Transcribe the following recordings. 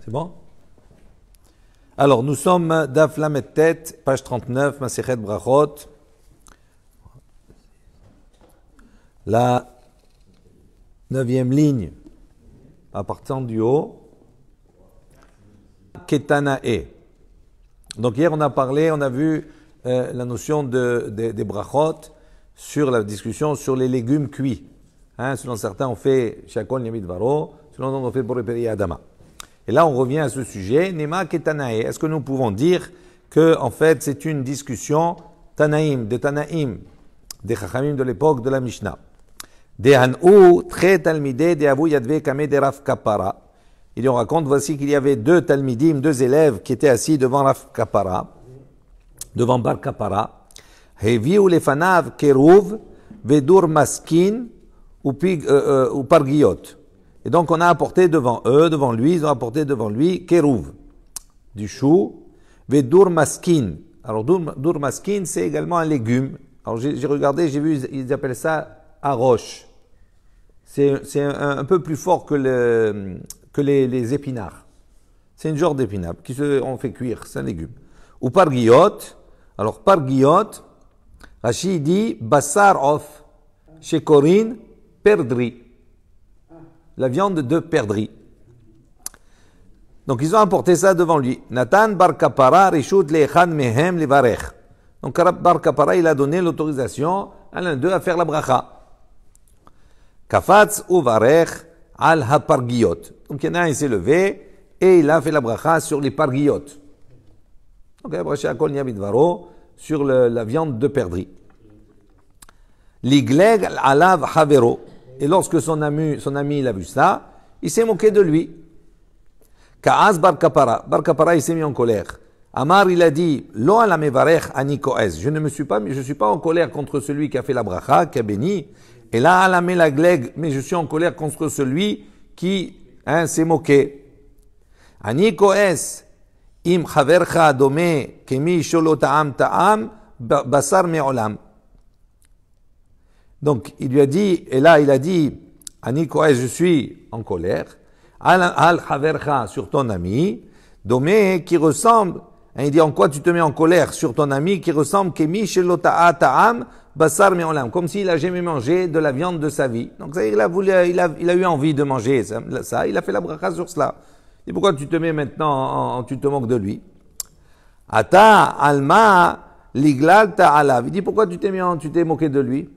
C'est bon? Alors, nous sommes Daf Lamed Tet, page 39, Masechet Brachot. La 9e ligne, à partir du haut. Ketanae. Donc hier on a vu la notion des brachot sur la discussion sur les légumes cuits. Selon certains on fait Shakol Yamid Varo, selon d'autres on fait Boreperi Adama. Et là on revient à ce sujet, Nema Ketanae. Est-ce que nous pouvons dire que en fait c'est une discussion Tanaïm, des Chachamim de l'époque de la Mishnah. De Han'u, Tre Talmideh, de Avu Yadve Kame de Rav Kapara. Il en raconte, voici qu'il y avait deux talmidim, deux élèves qui étaient assis devant Rav Kapara, devant Bar Kapara. Heviu lefanav keruv vedur maskin ou pargiot. Et donc on a apporté devant eux, devant lui, ils ont apporté devant lui keruv, du chou, vedur maskin. Alors dur maskin, c'est également un légume. Alors j'ai regardé, j'ai vu, ils appellent ça aroche. C'est un peu plus fort que les épinards. C'est un genre d'épinard on fait cuire, c'est un légume. Ou parguillot. Alors parguillot, Rashi dit bassar of chez Corinne, perdri. La viande de perdri. Donc ils ont apporté ça devant lui. Nathan bar kapara rishut le'echan mehem levarech. Donc bar kapara il a donné l'autorisation à l'un d'eux à faire la bracha. Kafatz ou varech al ha-parguillot. Donc il y en a un, il s'est levé et il a fait la bracha sur les parguillot. Donc il a braché à kol yamid varo sur la viande de perdrix. L'igleg alav havero. Et lorsque son ami il a vu ça, il s'est moqué de lui. Kaaz bar kapara. Bar kapara il s'est mis en colère. Amar il a dit lo ala mevarech ani koez. Je suis pas en colère contre celui qui a fait la bracha, qui a béni. Et là, à la mélagleg, mais je suis en colère contre celui qui s'est moqué. Ani koes im chavercha dome kemi sholo ta'am basar me'olam. Donc, il lui a dit, et là, il a dit, Ani koes, je suis en colère. Al chavercha sur ton ami, dome qui ressemble. Il dit, en quoi tu te mets en colère sur ton ami qui ressemble kemi sholo ta'am Bassar me'olam, comme s'il a jamais mangé de la viande de sa vie. Donc ça, il a eu envie de manger ça, il a fait la bracha sur cela. Et pourquoi tu te mets maintenant, tu te moques de lui? Ata alma liglalta alav. Il dit pourquoi tu t'es moqué de lui?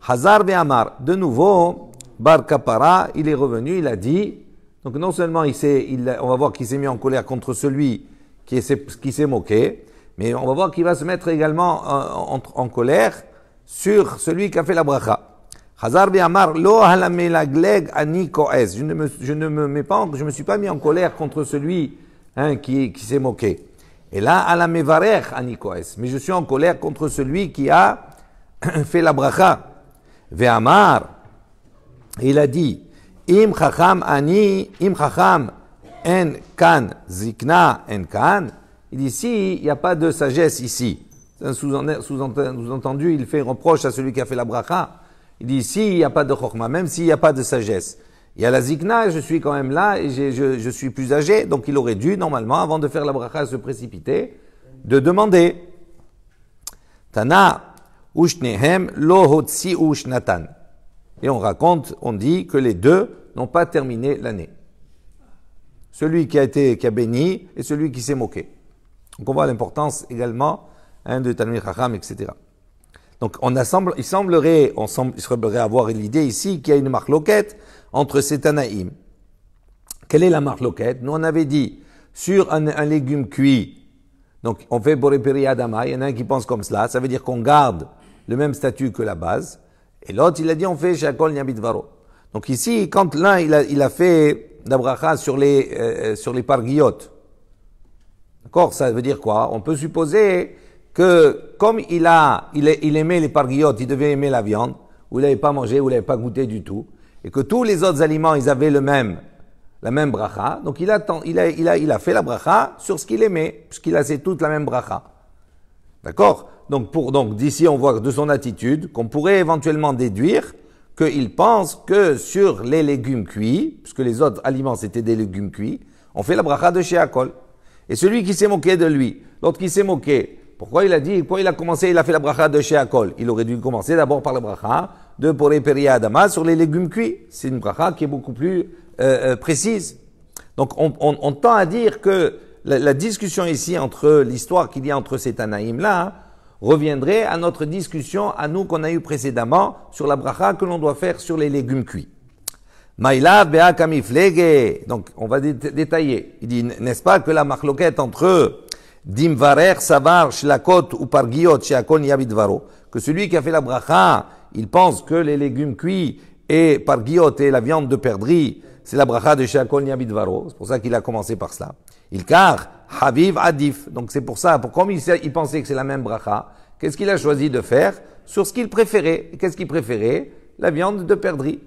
Hazar ve'amar. De nouveau, Bar Kapara, il est revenu, il a dit. Donc non seulement on va voir qu'il s'est mis en colère contre celui qui s'est moqué, mais on va voir qu'il va se mettre également en colère sur celui qui a fait la bracha. Hazar bi'amar lo halamelagleg ani koez. Je me suis pas mis en colère contre celui qui s'est moqué. Et là, halamevarech ani koez. Mais je suis en colère contre celui qui a fait la bracha. Ve'amar. Il a dit, im chacham en kan zikna en kan. Il dit, si il n'y a pas de sagesse ici, sous-entendu, il fait reproche à celui qui a fait la bracha. Il dit, si il n'y a pas de chokma, même s'il n'y a pas de sagesse, il y a la zikna, je suis quand même là et je suis plus âgé, donc il aurait dû, normalement, avant de faire la bracha, se précipiter, de demander. Tana, ushnehem, lo hotsi ushnatan. Et on dit que les deux n'ont pas terminé l'année. Celui qui a béni et celui qui s'est moqué. Donc on voit l'importance également de Talmid Chacham, etc. Donc il semblerait avoir l'idée ici qu'il y a une marloquette entre ces Tanaïm. Quelle est la marloquette? Nous on avait dit sur un légume cuit, donc on fait Boreperi Adama, il y en a un qui pense comme cela, ça veut dire qu'on garde le même statut que la base, et l'autre il a dit on fait Shakol Yamid Varo. Donc ici, quand l'un il a fait la bracha sur les parguillot, d'accord, ça veut dire quoi? On peut supposer que comme il aimait les parguillotes, il devait aimer la viande, ou il n'avait pas mangé, ou il n'avait pas goûté du tout, et que tous les autres aliments, ils avaient la même bracha, donc il a fait la bracha sur ce qu'il aimait, puisqu'il c'est toute la même bracha. D'accord? Donc d'ici on voit de son attitude qu'on pourrait éventuellement déduire qu'il pense que sur les légumes cuits, puisque les autres aliments c'était des légumes cuits, on fait la bracha de Sheakol. Et celui qui s'est moqué de lui, l'autre qui s'est moqué, pourquoi il a commencé, il a fait la bracha de Sheakol? Il aurait dû commencer d'abord par la bracha de Borei Peri Adama sur les légumes cuits. C'est une bracha qui est beaucoup plus précise. Donc on tend à dire que la discussion ici entre l'histoire qu'il y a entre ces Tanaïm-là reviendrait à notre discussion à nous qu'on a eu précédemment sur la bracha que l'on doit faire sur les légumes cuits. Maïla bea kamiflege. Donc on va détailler. Il dit, n'est-ce pas que la marloquette entre Dimvarer, Savar, Shlakot ou Pargiot, Sheakol Yabidvaro, que celui qui a fait la bracha, il pense que les légumes cuits et Pargiot et la viande de perdrix, c'est la bracha de Sheakol Yabidvaro. C'est pour ça qu'il a commencé par cela. Il car Haviv Adif. Donc c'est pour ça, comme il pensait que c'est la même bracha, qu'est-ce qu'il a choisi de faire sur ce qu'il préférait? Qu'est-ce qu'il préférait? La viande de perdrix.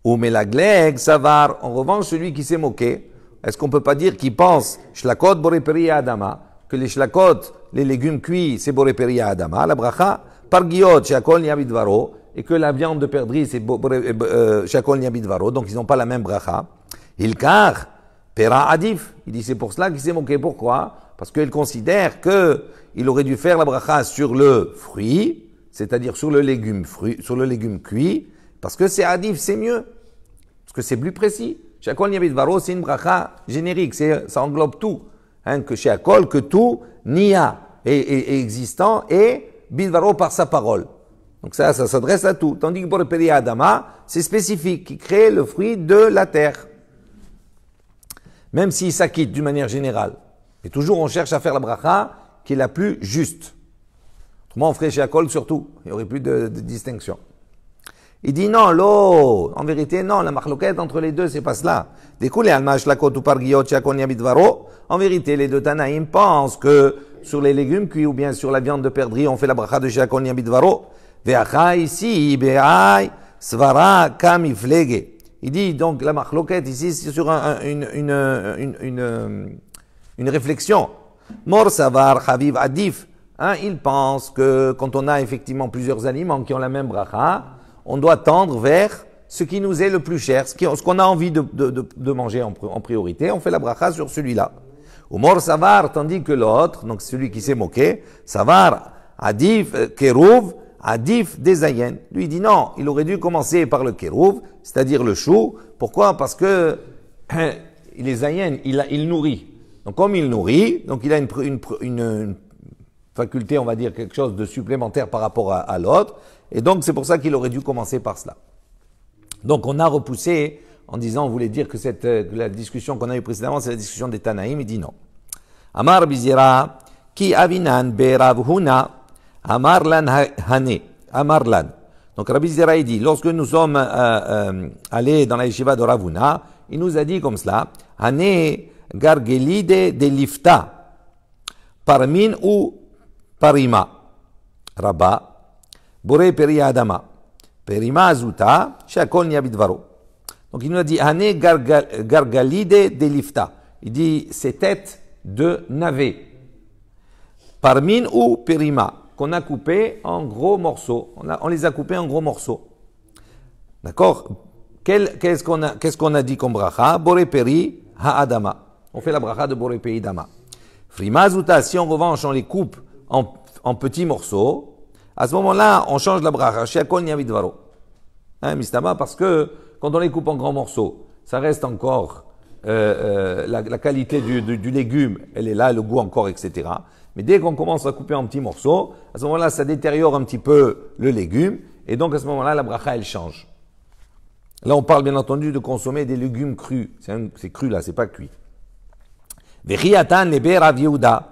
Ou Melagleg, Savar. En revanche, celui qui s'est moqué, est-ce qu'on peut pas dire qu'il pense Shlakot Borei Peri Adama, que les shlakot, les légumes cuits, c'est Borei Peri Adama, la bracha, Pargiot, Sheakol Yabidvaro, et que la viande de perdrix, c'est Sheakol Yabidvaro, donc ils n'ont pas la même bracha. Ilkar, Pera Adif. Il dit c'est pour cela qu'il s'est moqué. Pourquoi? Parce qu'il considère que il aurait dû faire la bracha sur le fruit, c'est-à-dire sur le légume cuit, parce que c'est Adif, c'est mieux. Parce que c'est plus précis. Sheakol Yabidvaro, c'est une bracha générique, ça englobe tout. Que Sheakol, que tout, Nia est existant, et Bidvaro par sa parole. Donc ça s'adresse à tout. Tandis que Borei Peri Adama, c'est spécifique, qui crée le fruit de la terre. Même s'il s'acquitte d'une manière générale. Et toujours on cherche à faire la bracha qui est la plus juste. Autrement on ferait Sheakol surtout. Il n'y aurait plus de distinction. Il dit non, l'eau. En vérité, non, la marloquette entre les deux, c'est pas cela. Découlé alma shlakot ou pargiot Sheakol Yabidvaro. En vérité, les deux Tanaïm pensent que sur les légumes cuits ou bien sur la viande de perdrix, on fait la bracha de Sheakol Yabidvaro. Ve'acha ici, be'ai, svara kamiflege. Il dit donc la marloquette ici, c'est sur une réflexion. Mor savar chaviv adif. Il pense que quand on a effectivement plusieurs aliments qui ont la même bracha, on doit tendre vers ce qui nous est le plus cher, ce qu'on a envie de manger en priorité. On fait la bracha sur celui-là. Ou mor savar, tandis que l'autre, donc celui qui s'est moqué, savar adif kerouv, Adif des Ayen. Lui, il dit non, il aurait dû commencer par le Kérouv, c'est-à-dire le chou. Pourquoi? Parce que les Ayen, il nourrit. Donc, comme il nourrit, donc il a une faculté, on va dire, quelque chose de supplémentaire par rapport à l'autre. Et donc, c'est pour ça qu'il aurait dû commencer par cela. Donc, on a repoussé en disant, on voulait dire que la discussion qu'on a eue précédemment, c'est la discussion des Tanaïm. Il dit non. Amar Bizira, ki avinan be Rav Huna, Amarlan Hané, Amarlan. Donc Rabbi Zera dit, lorsque nous sommes allés dans la yeshiva de Rav Huna, il nous a dit comme cela, Hané Gargelide de Lifta, Parmin ou Parima, Rabba, Borei Peri Adama, Perima Azuta, Sheakol Yabidvaro. Donc il nous a dit, Hané Gargalide de Lifta. Il dit, ces têtes de navet. Parmin ou Perima, qu'on a coupé en gros morceaux. On les a coupés en gros morceaux. D'accord? Qu'est-ce qu'on a dit comme bracha? Borei Peri Ha'adama. On fait la bracha de Borei Peri Dama. Frima Zuta, si en revanche on les coupe en petits morceaux, à ce moment-là, on change la bracha. Sheakol Yabidvaro. Mistama, parce que quand on les coupe en grands morceaux, ça reste encore la qualité du légume, elle est là, le goût encore, etc. Mais dès qu'on commence à couper en petits morceaux, à ce moment-là, ça détériore un petit peu le légume, et donc à ce moment-là, la bracha, elle change. Là, on parle bien entendu de consommer des légumes crus. C'est cru là, c'est pas cuit. Vechiatan lebe Rav Yehuda.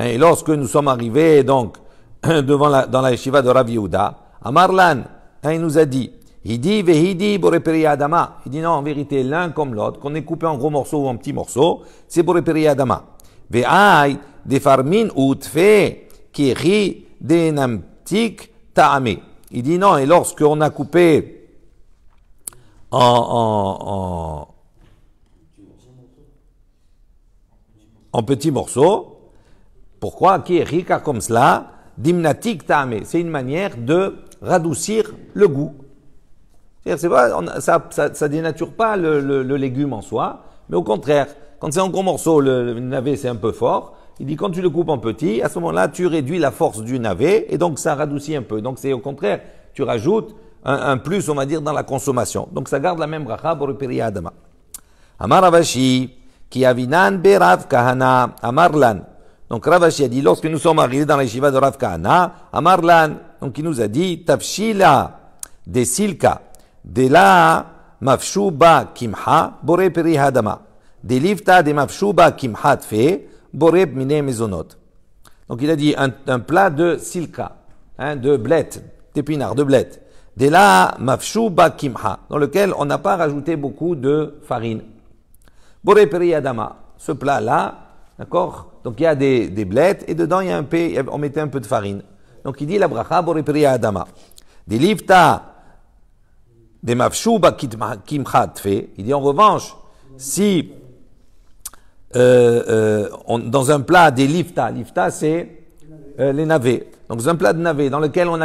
Et lorsque nous sommes arrivés donc dans la yeshiva de Rav Yehuda, Amarlan, il nous a dit, Hidi vehidi Borei Peri Adama. Il dit non, en vérité, l'un comme l'autre, qu'on ait coupé en gros morceaux ou en petits morceaux, c'est Borei Peri Adama. Ve'ai de farmin utfe kiri de namtik ta'ame. Il dit non, et lorsqu'on a coupé en petits morceaux, pourquoi kiri, car comme cela, dimnatik ta'ame, c'est une manière de radoucir le goût. C'est pas, ça dénature pas le légume en soi, mais au contraire, Quand c'est en gros morceau, le navet c'est un peu fort. Il dit quand tu le coupes en petit, à ce moment-là, tu réduis la force du navet et donc ça radoucit un peu. Donc c'est au contraire, tu rajoutes un plus, on va dire, dans la consommation. Donc ça garde la même bracha pour le Peri Adama. Amar Ravashi, qui avinan be Rav Kahana, Amarlan. Donc Ravashi a dit, lorsque nous sommes arrivés dans la yeshiva de Rav Kahana, Amarlan, donc il nous a dit, Tafshila de Silka, de la Mafshuba Kimha, Bore Peri Adama. De Lifta de Mafshuba Kimha Tfe, Boreb mine mezonot. Donc il a dit un plat de silka, de blette, d'épinards, de blette. De la mafshuba kimha, dans lequel on n'a pas rajouté beaucoup de farine. Boreb peri adama, ce plat-là, d'accord? Donc il y a des blettes et dedans on mettait un peu de farine. Donc il dit la bracha boreb peri adama. De lifta de mafshuba kimha tfe. Il dit en revanche, si dans un plat des lifta c'est les navets. Donc c'est un plat de navets dans lequel on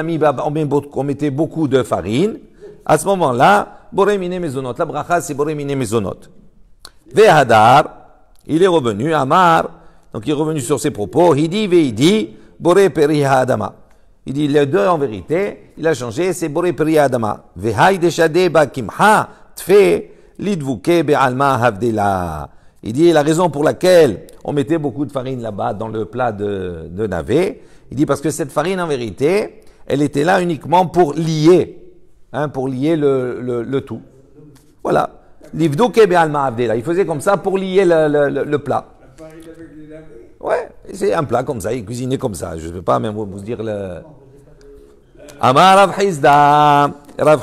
mettait beaucoup de farine. À ce moment-là, boré mine mezonot. La bracha c'est boré mine mezonot. Vehadar, il est revenu, Amar, donc il est revenu sur ses propos. Il dit boré peri adama. Il dit les deux en vérité, il a changé, c'est boré peri adama. Vehai deshade ba kimha tfe lidvuke be'alma havdela. Il dit la raison pour laquelle on mettait beaucoup de farine là-bas dans le plat de navet. Il dit parce que cette farine en vérité, elle était là uniquement pour lier, le tout. Voilà. Livdouke be'alma avdela. Il faisait comme ça pour lier le plat. La farine avec les navets. Ouais, c'est un plat comme ça, il cuisinait comme ça. Je ne vais pas même vous dire le. Amar Rav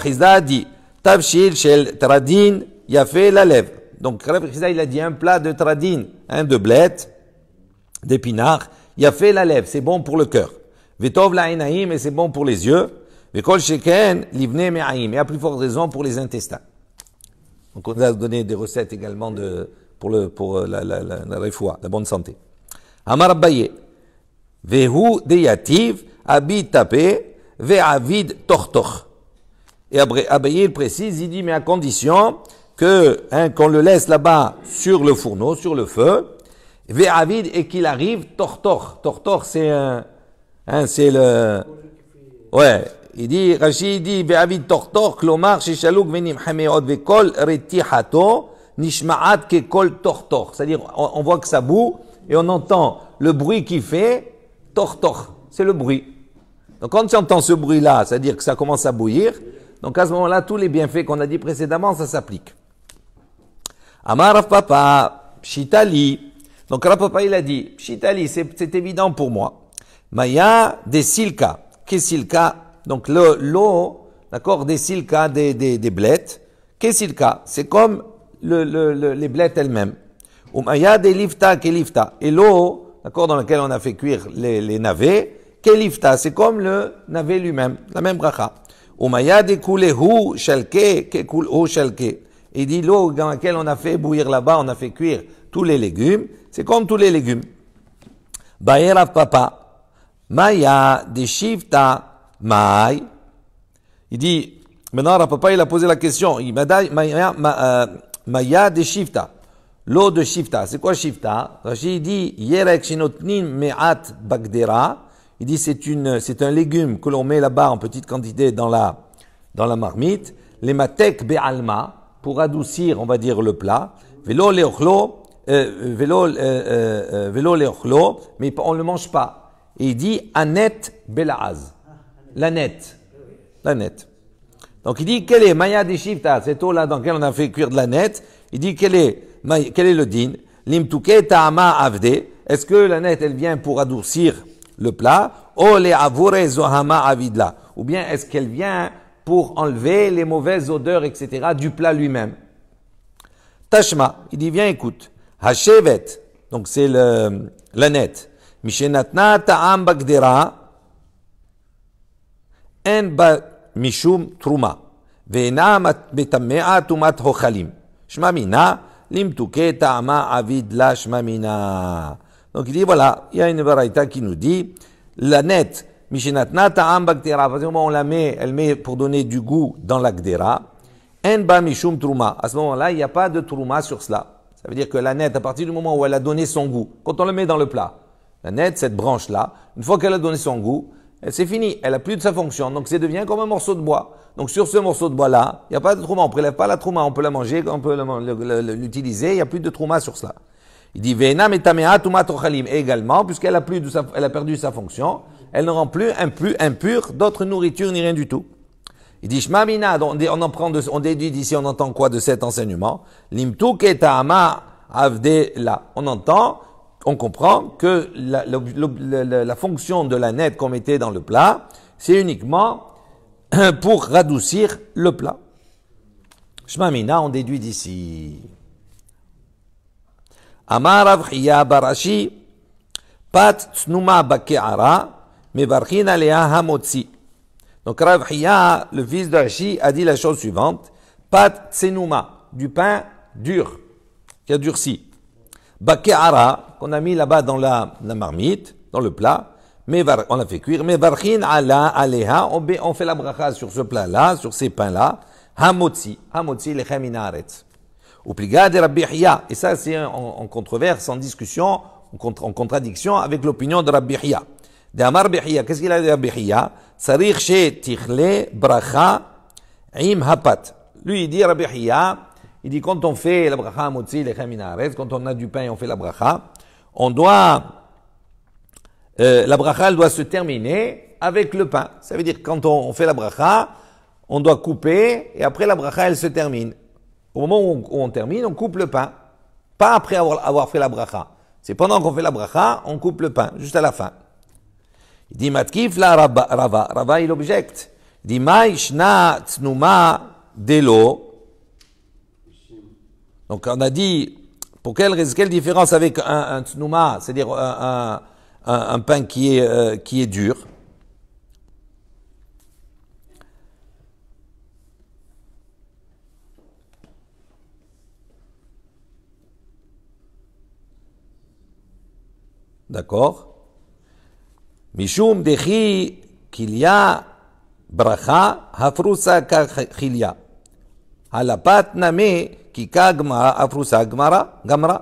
Chizda dit Tavshil shel Tradin yafe la lèvre. Donc, Rav Chizda, il a dit un plat de tradine, de blettes, d'épinards, il a fait la lèvre, c'est bon pour le cœur. Vetov la enaim, et c'est bon pour les yeux. Vekol sheken, livne me'aim, et à plus forte raison pour les intestins. Donc, on a donné des recettes également pour la refoua, la bonne santé. Amar Abaye, vehu deyativ, abid tapé, ve'avid tortoch. Et Abaye, il précise, il dit, mais à condition qu'on le laisse là-bas sur le fourneau, sur le feu, ve'avid, et qu'il arrive tortor. Tortor, c'est il dit, Rashi dit, ve'avid tortor, klomar, sheshaluk venim hameod ve'kol retihato, nishma'at kekol tortor. C'est-à-dire, on voit que ça bout, et on entend le bruit qu'il fait, tortor. C'est le bruit. Donc, quand tu entends ce bruit-là, c'est-à-dire que ça commence à bouillir, donc à ce moment-là, tous les bienfaits qu'on a dit précédemment, ça s'applique. Amar Rav Papa, Pshitali. Donc Rav Papa, il a dit, Pshitali, c'est évident pour moi. Maya des silka. Qu'est-ce silka? Donc l'eau, d'accord, des silka, des blettes. Qu'est-ce silka? C'est comme les blettes elles-mêmes. Ou maya des lifta, lifta. Et l'eau, d'accord, dans laquelle on a fait cuire les navets, lifta, c'est comme le navet lui-même, la même bracha. Ou maya des kulehu shalke, kulhu shalke. Il dit l'eau dans laquelle on a fait bouillir là-bas, on a fait cuire tous les légumes, c'est comme tous les légumes. Baer Rav Papa, Maya de Shivta Mai. Il dit, maintenant Rav Papa il a posé la question, il m'a dit Maya de Shivta, l'eau de Shivta, c'est quoi Shivta? Rashi dit Yerek Shinotnin Me'at Bagdera. Il dit c'est un légume que l'on met là-bas en petite quantité dans la marmite, les matek be'alma, pour adoucir, on va dire, le plat. Vélo leochlo, mais on ne le mange pas. Et il dit anet belaaz. L'anet. Donc il dit, quel est maya de shifta, cette eau-là dans laquelle on a fait cuire de l'anet. Il dit, quel est le din? Limtuke ta'ama avde. Est-ce que l'anet, elle vient pour adoucir le plat? O le avure zohama avidla. Ou bien est-ce qu'elle vient pour enlever les mauvaises odeurs, etc., du plat lui-même. Tashma, il dit, viens, écoute. Hashevet, donc c'est l'anet. Mishenatna ta'am bagdera, en ba mishum truma. Ve'ena betamea tumat hochalim. Shmamina, limtuke ta'ama avid la shmamina. Donc il dit, voilà, il y a une varaïta qui nous dit, l'anet, Mishinatna ta'am bagdera, parce que on la met, elle met pour donner du goût dans la gdera. En ba mishum truma. À ce moment-là, il n'y a pas de truma sur cela. Ça veut dire que la nette, à partir du moment où elle a donné son goût, quand on le met dans le plat, la nette, cette branche-là, une fois qu'elle a donné son goût, c'est fini, elle a plus de sa fonction, donc ça devient comme un morceau de bois. Donc sur ce morceau de bois-là, il n'y a pas de trouma, on ne prélève pas la trouma, on peut la manger, on peut l'utiliser, il n'y a plus de trouma sur cela. Il dit Ve'ena metamea tumat ochalim. Et également, puisqu'elle a elle a perdu sa fonction, elle ne rend plus impure d'autres nourritures ni rien du tout. Il dit Shma mina, on déduit d'ici, on entend quoi de cet enseignement? Limtuk et ta'ama avde la. On comprend que la fonction de la nette qu'on mettait dans le plat, c'est uniquement pour radoucir le plat. Shma mina, on déduit d'ici. Amar Rav Chiya barashi, pat tsnuma bake'ara, mevarchin alea hamotzi. Donc Rav Chiya, le fils de Rashi, a dit la chose suivante, pat tsenuma, du pain dur, qui a durci. Bake'ara, qu'on a mis là-bas dans la marmite, dans le plat, on l'a fait cuire, mevarchin alea, on fait la bracha sur ce plat-là, sur ces pains-là, hamotzi lechem min haaretz. Oupliga de Rabbi Chiya. Et ça, c'est en controverse, en discussion, en contradiction avec l'opinion de Rabbi Chiya. De Amar Rabbi Chiya, qu'est-ce qu'il a dit Rabbi Chiya? Sarich she tichle bracha im hapat. Lui, il dit Rabbi Chiya, il dit quand on fait la bracha motzi lechem min haaretz, quand on a du pain et on fait la bracha, la bracha, elle doit se terminer avec le pain. Ça veut dire que quand on fait la bracha, on doit couper et après la bracha, elle se termine. Au moment où on termine, on coupe le pain. Pas après avoir fait la bracha. C'est pendant qu'on fait la bracha, on coupe le pain, juste à la fin. Il dit, Matkif la Rava. Rava, il objecte. Il dit, Maïshna tsnuma delo. Donc, on a dit, pour quelle différence avec un tsnuma, c'est-à-dire un pain qui est dur? D'accord? Mishum dechi kilya bracha hafrusa kachilya. Halapat name kika gmara hafrusa gamra.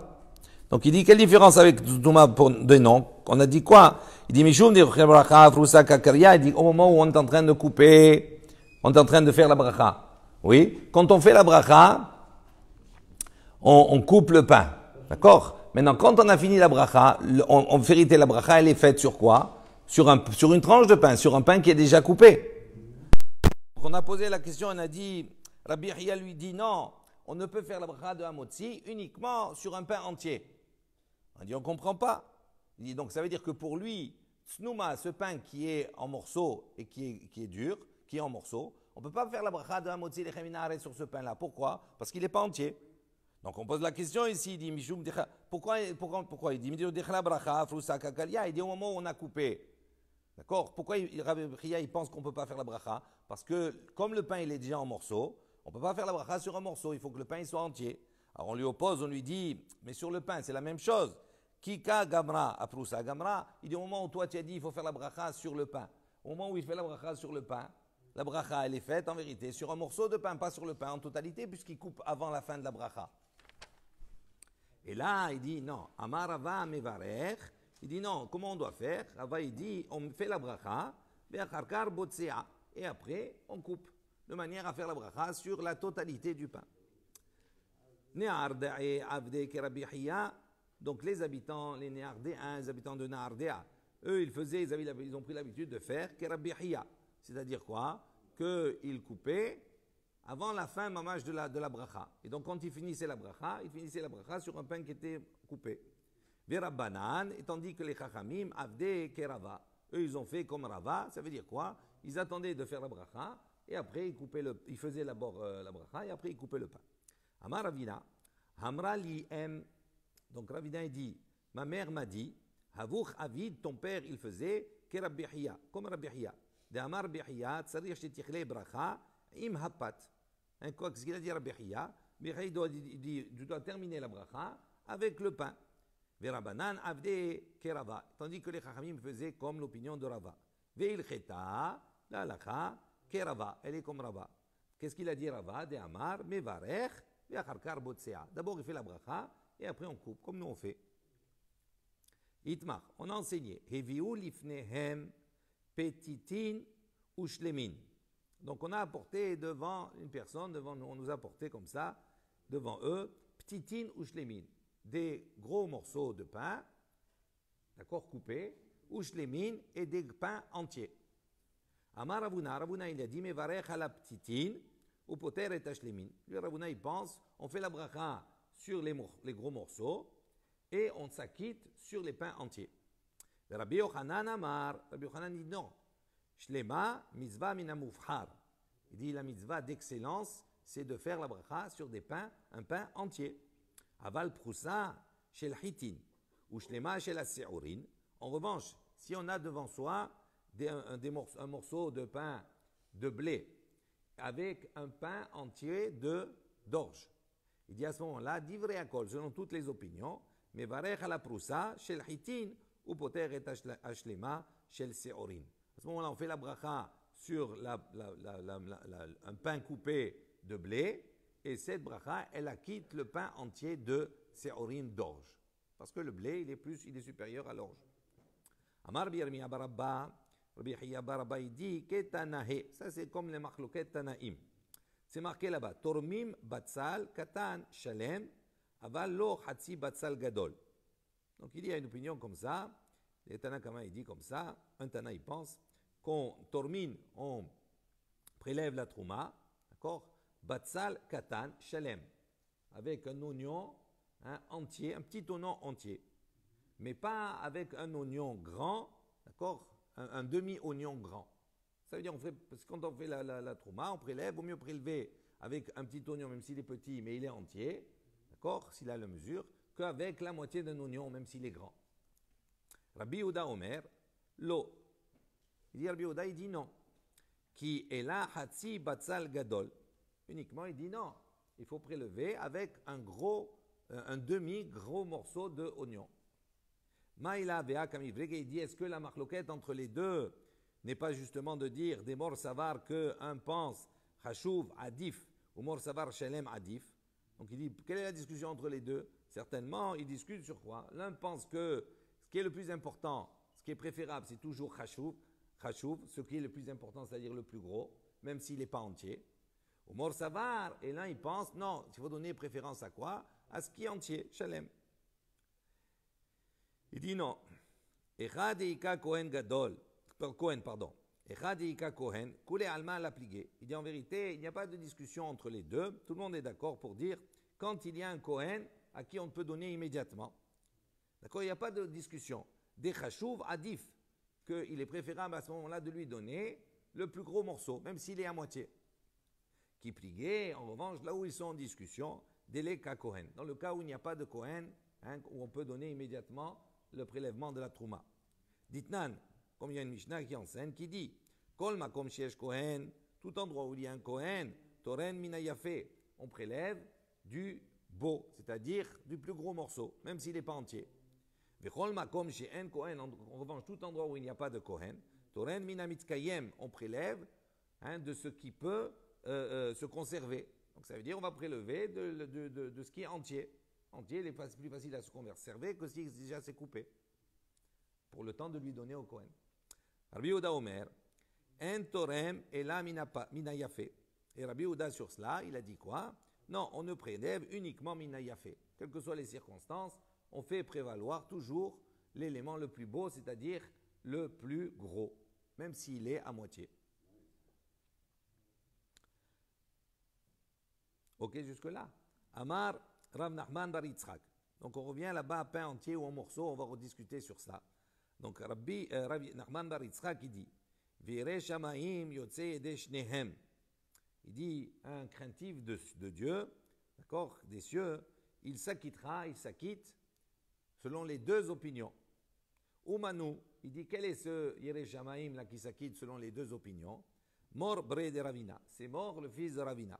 Donc il dit quelle différence avec Touma pour des noms? On a dit quoi? Il dit Mishum dechi bracha hafrusa kachilya. Il dit au moment où on est en train de couper, on est en train de faire la bracha. Oui? Quand on fait la bracha, on coupe le pain. D'accord? Maintenant, quand on a fini la bracha, en vérité, la bracha, elle est faite sur quoi? Sur une tranche de pain, sur un pain qui est déjà coupé. Donc, on a posé la question, on a dit, Rabbi Chiya lui dit non, on ne peut faire la bracha de hamotzi uniquement sur un pain entier. On dit, on ne comprend pas. Il dit, donc ça veut dire que pour lui, tsnouma, ce pain qui est en morceaux et qui est dur, qui est en morceaux, on ne peut pas faire la bracha de hamotzi lechem min haaretz sur ce pain-là. Pourquoi? Parce qu'il n'est pas entier. Donc on pose la question ici, il dit Mishum Decha. Pourquoi il dit Mishum Decha bracha, frusa kakalia? Il dit au moment où on a coupé. D'accord? Pourquoi Rabbi Chiya il pense qu'on ne peut pas faire la bracha? Parce que comme le pain il est déjà en morceaux, on ne peut pas faire la bracha sur un morceau, il faut que le pain il soit entier. Alors on lui oppose, on lui dit, mais sur le pain c'est la même chose. Kika gamra, afrusa gamra, il dit au moment où toi tu as dit il faut faire la bracha sur le pain. Au moment où il fait la bracha sur le pain, la bracha elle est faite en vérité sur un morceau de pain, pas sur le pain en totalité, puisqu'il coupe avant la fin de la bracha. Et là, il dit non, Amar Rava mevarech, il dit non, comment on doit faire? Rava, il dit, on fait la bracha, be'acharkar botsea, et après, on coupe, de manière à faire la bracha sur la totalité du pain. Ne'arda'e avde ke Rabbi Chiya, donc les habitants, les Néardéens, les habitants de Ne'ardea, eux, ils ont pris l'habitude de faire ke Rabbi Chiya, c'est-à-dire quoi? Qu'ils coupaient avant la fin mamash de la bracha. Et donc quand il finissait la bracha sur un pain qui était coupé. Verabanan, et tandis que les chachamim avde kerava, eux ils ont fait comme Rava, ça veut dire quoi? Ils attendaient de faire la bracha et après ils faisaient d'abord la bracha et après ils coupaient le pain. Amar Ravina, Hamra li em, donc Ravina il dit, ma mère m'a dit, Havouch Avid, ton père il faisait Rabbi Chiya, comme Rabbi Chiya. De Amar Rabbi Chiya, tzarich shetichle bracha, im hapat. Qu'est-ce qu'il a dit Rabbi Chiya? Tu dois terminer la bracha avec le pain. Verabanan avde kerava. Tandis que les chachamim faisaient comme l'opinion de Rava. Veilcheta, la halacha, kerava. Elle est comme Rava. Qu'est-ce qu'il a dit Rava? De Amar, mevarech, ve'acharkar botsea. D'abord il fait la bracha et après on coupe, comme nous on fait. Itmar, on a enseigné. Heviu lifnehem petitin ou shlemin. Donc on a apporté devant une personne, devant nous, on nous a apporté comme ça, devant eux, petitin ou shlemin, des gros morceaux de pain, d'accord, coupés, ou shlemin, et des pains entiers. Amar Ravuna, Ravuna il a dit, mais varech ala petitin, ou poter et ashlemin. Lui Ravuna il pense, on fait la bracha sur les gros morceaux, et on s'acquitte sur les pains entiers. Rabbi Yochanan Amar, Rabbi Yochanan dit non. Shlema mitzvah mina mufhar. Il dit la mitzvah d'excellence, c'est de faire la bracha sur des pains, un pain entier. Aval prousa shel hitin ou shlema shel aseurin. En revanche, si on a devant soi un morceau de pain de blé avec un pain entier d'orge, il dit à ce moment-là, divrei akol, selon toutes les opinions, mais varech ala prousa shel hitin ou poter et ashlema shel seorin. À ce moment-là, on fait la bracha sur un pain coupé de blé, et cette bracha, elle acquitte le pain entier de seorin d'orge. Parce que le blé, il est supérieur à l'orge. Amar Birmiya Barabba, Rabbi Hiya Barabba, il dit, Ketanahe, ça c'est comme les machloket Tanaim. C'est marqué là-bas, Tormim batzal katan shalem, aval lo hatsi batzal gadol. Donc il y a une opinion comme ça. Les Tanakama, il dit comme ça, un Tana, il pense qu'on tormine, on prélève la trouma, d'accord, batzal katan shalem, avec un oignon entier, un petit oignon entier, mais pas avec un oignon grand, d'accord, un demi-oignon grand. Ça veut dire, parce que quand on fait la trouma, on prélève, vaut mieux prélever avec un petit oignon, même s'il est petit, mais il est entier, d'accord, s'il a la mesure, qu'avec la moitié d'un oignon, même s'il est grand. Rabbi Yehuda Omer, lo. Il dit Rabbi Yehuda, il dit non. Qui est là, hatsi batzal gadol. Uniquement, il dit non. Il faut prélever avec un demi-gros morceau d'oignon. Maïla vea kamivre, il dit, est-ce que la marloquette entre les deux n'est pas justement de dire des morts savar qu'un pense chashuv adif ou mort savar shalem adif. Donc il dit, quelle est la discussion entre les deux? Certainement, ils discutent sur quoi? L'un pense que ce qui est le plus important, ce qui est préférable, c'est toujours chashuv, ce qui est le plus important, c'est-à-dire le plus gros, même s'il n'est pas entier. Ou mort savar, et l'un il pense, non, il faut donner préférence à quoi? À ce qui est entier, shalem. Il dit non. Echad eika kohen gadol, Kohen, pardon. Echad eika kohen, koulé alma l'appliqué. Il dit en vérité, il n'y a pas de discussion entre les deux. Tout le monde est d'accord pour dire, quand il y a un kohen à qui on peut donner immédiatement. D'accord, il n'y a pas de discussion. Des chashuv adif, qu'il est préférable à ce moment-là de lui donner le plus gros morceau, même s'il est à moitié. Qui plié, en revanche, là où ils sont en discussion, délai ka kohen. Dans le cas où il n'y a pas de kohen, où on peut donner immédiatement le prélèvement de la trouma. Ditnan, comme il y a une Mishnah qui enseigne, qui dit Kol makom sheyesh kohen, tout endroit où il y a un kohen, toren mina yafé, on prélève du beau, c'est-à-dire du plus gros morceau, même s'il n'est pas entier. Vechol makom she'en kohen, en revanche, tout endroit où il n'y a pas de kohen, toren mina mitkayem, on prélève de ce qui peut se conserver. Donc ça veut dire on va prélever de ce qui est entier. Entier, il est plus facile à se conserver que si déjà c'est coupé, pour le temps de lui donner au kohen. Rabbi Yehuda Omer, en torem ela mina yafé. Et Rabbi Yehuda sur cela, il a dit quoi? Non, on ne prélève uniquement mina yafé. Quelles que soient les circonstances, on fait prévaloir toujours l'élément le plus beau, c'est-à-dire le plus gros, même s'il est à moitié. Ok, jusque-là. Amar Rav Nachman bar Yitzchak. Donc on revient là-bas à pain entier ou en morceaux, on va rediscuter sur ça. Donc Rav Nachman bar Yitzchak, il dit Vire shamaim yotze yede shnehem. Il dit un craintif de Dieu, d'accord, des cieux, il s'acquitte selon les deux opinions. Umanu, il dit quel est ce Yere Shamaim là qui s'acquitte selon les deux opinions? Mor bre de Ravina, c'est Mor le fils de Ravina.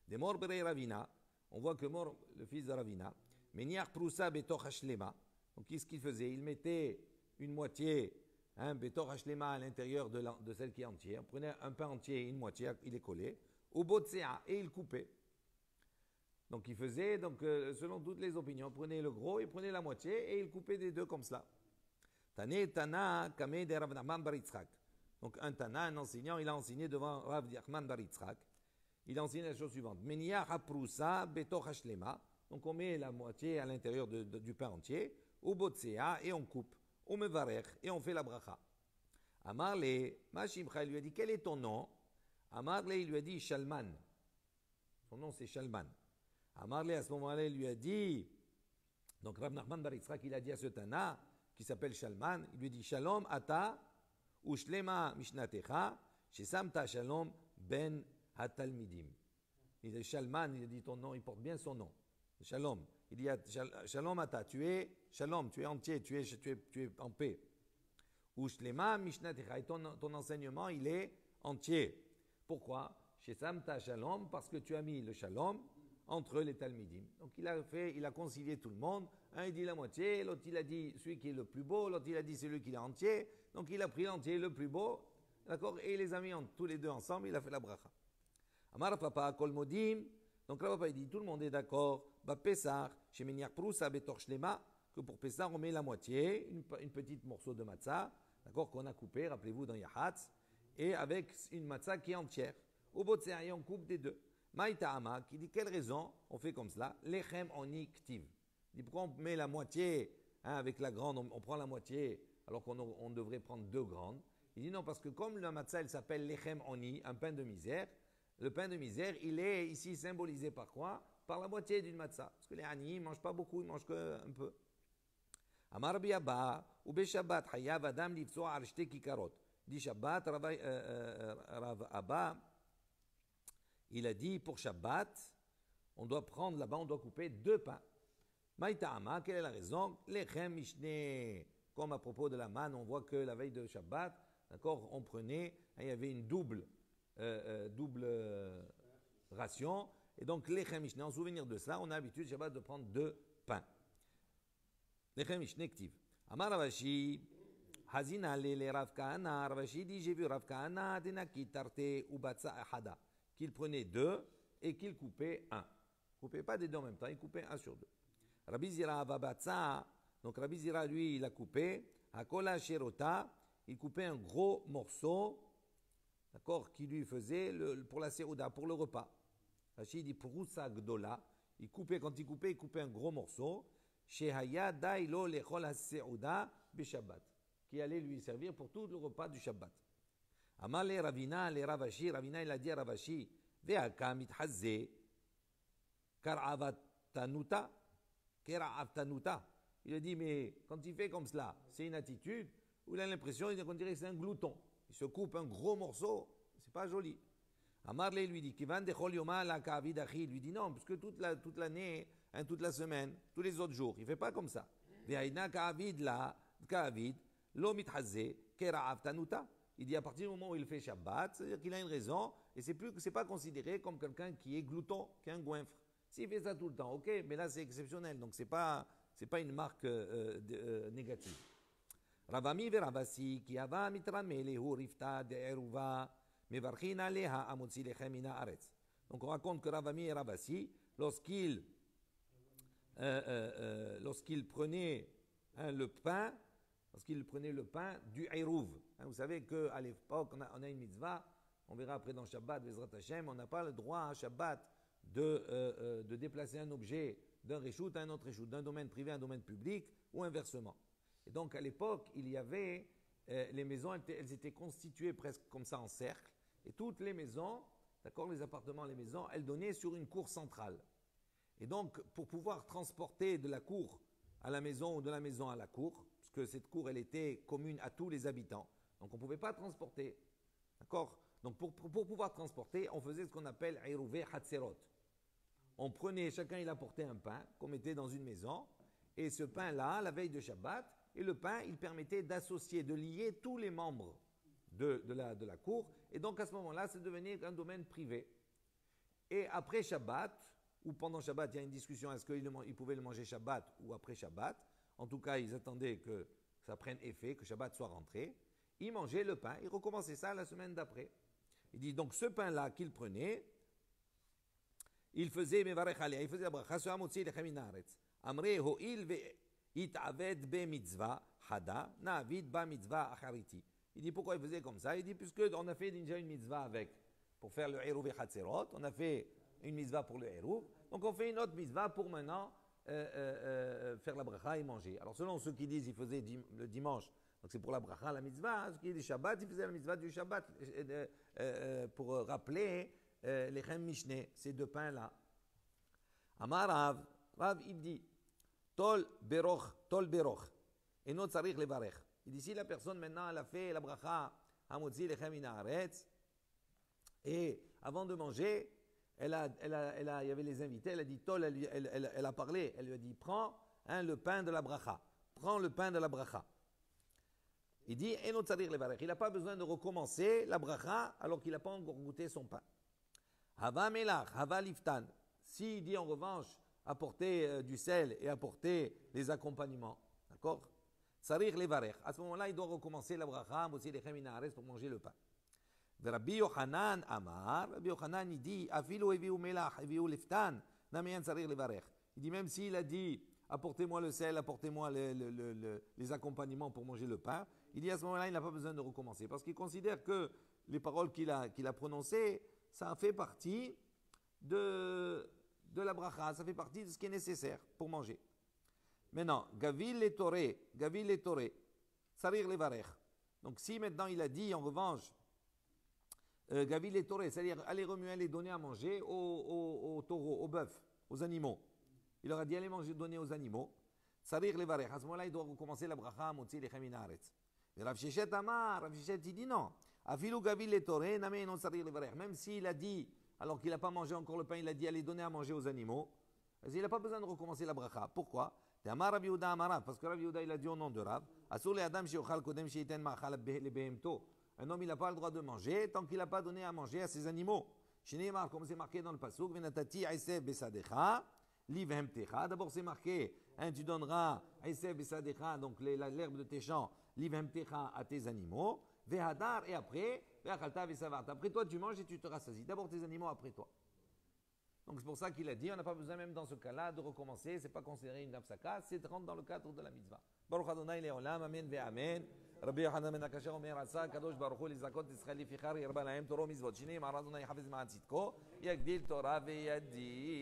De Mor bre Ravina, on voit que Mor le fils de Ravina, Meniach prousa betoch hashlema. Donc qu'est-ce qu'il faisait? Il mettait une moitié, betoch hashlema à l'intérieur de celle qui est entière. On prenait un pain entier et une moitié, il est collé. Au botsea, et il coupait. Donc il faisait, selon toutes les opinions, prenait le gros, il prenait la moitié et il coupait des deux comme cela. Tane Tana Kame de Rav Nachman bar Yitzchak. Donc un Tana, un enseignant, il a enseigné devant Rav Nachman bar Yitzchak. Il a enseigné la chose suivante. Menia haprusa betoch hashlema. Donc on met la moitié à l'intérieur du pain entier. Ou botsea et on coupe. Ou mevarech et on fait la bracha. Amarle, Mashimcha, il lui a dit, quel est ton nom? Amarle, il lui a dit, Shalman. Son nom c'est Shalman. Amarle, à ce moment-là, il lui a dit, donc Rav Nachman bar Yitzchak, il a dit à ce Tana, qui s'appelle Shalman, il lui dit, Shalom ata, ushlema mishnatecha, shesamta shalom ben hatalmidim. Il dit, Shalman, il a dit ton nom, il porte bien son nom. Shalom. Il dit, Shalom ata, tu es Shalom, tu es entier, tu es en paix. Ushlema mishnatecha, et ton enseignement, il est entier. Pourquoi? Shesamta shalom, parce que tu as mis le shalom entre les talmidim. Donc il a concilié tout le monde. Un il dit la moitié, l'autre il a dit celui qui est le plus beau, l'autre il a dit celui qui est entier. Donc il a pris l'entier, le plus beau, d'accord, et il les a mis tous les deux ensemble, il a fait la bracha. Amar papa kol modim. Donc là papa il dit tout le monde est d'accord. Ba pesach shemeniach prusa betor shlema, que pour pesach on met la moitié, une petite morceau de matzah, d'accord, qu'on a coupé, rappelez-vous dans Yahatz, et avec une matzah qui est entière. Au botsea et on coupe des deux. Maïta'ama, qui dit quelle raison on fait comme cela? Lechem oni ktiv. Il dit pourquoi on met la moitié, avec la grande, on prend la moitié alors qu'on devrait prendre deux grandes. Il dit non, parce que comme la matzah elle s'appelle lechem oni, un pain de misère, le pain de misère il est ici symbolisé par quoi? Par la moitié d'une matzah. Parce que les ani ils ne mangent pas beaucoup, ils mangent qu'un peu. Amar Rabbi Abba, ou Shabbat, hayav adam livso ar shte kikarot. Dit Shabbat, Rav Abba, il a dit pour Shabbat, on doit prendre là-bas, on doit couper deux pains. Maïta'ama, quelle est la raison? Lechem mishne. Comme à propos de la manne, on voit que la veille de Shabbat, d'accord, on prenait, il y avait une double ration. Et donc, lechem mishne, en souvenir de cela, on a l'habitude Shabbat de prendre deux pains. Lechem mishne ktiv. Amar Ravashi, Hazina le Rav Kahana, Ravashi dit, j'ai vu Rav Kahana, tenaki tarte ubatsa ahada. Qu'il prenait deux et qu'il coupait un. Il ne coupait pas des deux en même temps, il coupait un sur deux. Rabbi Zira Vabatsa, donc Rabbi Zira, lui, il a coupé, Hakola Sherota, il coupait un gros morceau, d'accord, qui lui faisait pour la Serouda, pour le repas. Rachid dit Prousa Gdola, quand il coupait un gros morceau, Shehaya Dailo Lechol HaSerouda Beshabbat, qui allait lui servir pour tout le repas du Shabbat. Amale Ravina, le Ravashi, Ravina il a dit à Ravashi, Ve'aka mithaze, kar'avatanuta, il a dit, mais quand il fait comme cela, c'est une attitude où il a l'impression qu'on dirait que c'est un glouton. Il se coupe un gros morceau, c'est pas joli. Amarle lui dit, Kivan de chol yoma la ka'avid achi, lui dit non, parce que toute l'année, toute la semaine, tous les autres jours, il fait pas comme ça. Ve'aina ka'avid lo mithaze, kera'avtanuta. Il dit à partir du moment où il fait Shabbat, c'est-à-dire qu'il a une raison, et c'est pas considéré comme quelqu'un qui est glouton, qui est un goinfre. S'il fait ça tout le temps, ok, mais là c'est exceptionnel, donc c'est pas une marque négative. Ravami veravasi ki ava mitrame lehu rifta de'eruva mevarchin aleha amotzi lechem mina aretz. Donc on raconte que Ravami et Ravasi, lorsqu'ils prenaient le pain, du Eruv. Vous savez qu'à l'époque, on a une mitzvah, on verra après dans Shabbat, Bezrat Hashem, on n'a pas le droit à Shabbat de déplacer un objet d'un reshout à un autre reshout, d'un domaine privé à un domaine public, ou inversement. Et donc à l'époque, il y avait, les maisons, elles étaient constituées presque comme ça en cercle, et toutes les maisons, d'accord, les appartements, les maisons, elles donnaient sur une cour centrale. Et donc, pour pouvoir transporter de la cour à la maison ou de la maison à la cour, parce que cette cour, elle était commune à tous les habitants. Donc, on ne pouvait pas transporter. D'accord? Donc, pour pouvoir transporter, on faisait ce qu'on appelle « Eruvé Hatzerot ». On prenait, chacun il apportait un pain qu'on mettait dans une maison, et ce pain-là, la veille de Shabbat, et le pain, il permettait d'associer, de lier tous les membres de la cour, et donc à ce moment-là, ça devenait un domaine privé. Et après Shabbat, ou pendant Shabbat, il y a une discussion, est-ce qu'ils pouvaient le manger Shabbat ou après Shabbat. En tout cas, ils attendaient que ça prenne effet, que Shabbat soit rentré. Ils mangeaient le pain, ils recommençaient ça la semaine d'après. Il dit donc ce pain-là qu'ils prenaient, il faisait mevarech aliyah, il faisait la bracha sur Hamotzi lechem min haaretz. Amre ho'il ve'itaved be mitzvah hada, na'avid ba mitzvah achariti. Il dit pourquoi il faisait comme ça? Il dit puisque on a fait déjà une mitzvah avec, pour faire le Hérouv et Chatzerot, on a fait une mitzvah pour le Hérouv, donc on fait une autre mitzvah pour maintenant faire la bracha et manger. Alors selon ceux qui disent qu'il faisait le dimanche, donc c'est pour la bracha, la mitzvah, ceux qui disent Shabbat, il faisait la mitzvah du Shabbat pour rappeler les Chem Mishneh, ces deux pains-là. Amar Rav, il dit Tol beroch, et non tzarich levarech. Il dit si la personne maintenant elle a fait la bracha Hamotzi lechem min haaretz, et avant de manger, il y avait les invités, elle a dit Tol, elle a parlé, elle lui a dit prends le pain de la bracha, prends le pain de la bracha. Il dit eno tzarich levarech, il n'a pas besoin de recommencer la bracha alors qu'il n'a pas encore goûté son pain. Hava melach, hava liftan. S'il dit en revanche apporter du sel et apporter les accompagnements, d'accord? Tzarich levarech. À ce moment-là, il doit recommencer la bracha, Hamotzi lechem min haaretz pour manger le pain. Rabbi Yochanan Amar, Rabbi Yochanan il dit, afilu eviu melach, eviu liftan, namiyan tzarich levarech. Il dit même s'il a dit, apportez-moi le sel, apportez-moi les accompagnements pour manger le pain, il dit à ce moment-là, il n'a pas besoin de recommencer. Parce qu'il considère que les paroles qu'il a prononcées, ça fait partie de la bracha, ça fait partie de ce qui est nécessaire pour manger. Maintenant, Gavil le Toré, Tsarir levarech. Donc si maintenant il a dit en revanche, Gavil le Toré, c'est-à-dire aller remuer, aller donner à manger aux taureaux, aux bœufs, aux animaux. Il leur a dit allez manger, donner aux animaux. Tsarir levarech. À ce moment-là, il doit recommencer la bracha, Hamotzi lechem min haaretz. Mais Rav Sheshet Amar, Rav Sheshet il dit non. Afilu Gavil le Toré, name non tsarir levarech. Même s'il a dit, alors qu'il n'a pas mangé encore le pain, il a dit allez donner à manger aux animaux. Il n'a pas besoin de recommencer la bracha. Pourquoi? Parce que Rav Yehuda il a dit au nom de Rav, un homme il n'a pas le droit de manger tant qu'il n'a pas donné à manger à ses animaux. Comme c'est marqué dans le pasuk, d'abord c'est marqué, tu donneras donc l'herbe de tes champs, à tes animaux, et après toi tu manges et tu te rassasies. D'abord tes animaux, après toi. Donc c'est pour ça qu'il a dit, on n'a pas besoin même dans ce cas-là de recommencer, c'est pas considéré une nafsaka, c'est rentre dans le cadre de la mitzvah. Baruch Adonai le'olam, amen ve'amen. Rabbi Yochanan ben Akasher omer asa, kadosh baruch hu lizakot Yisrael fichar yirba lahem toro mitzvot. Shinei mar Adonai hafez ma'at zitko, yagdil Torah ve'yadi.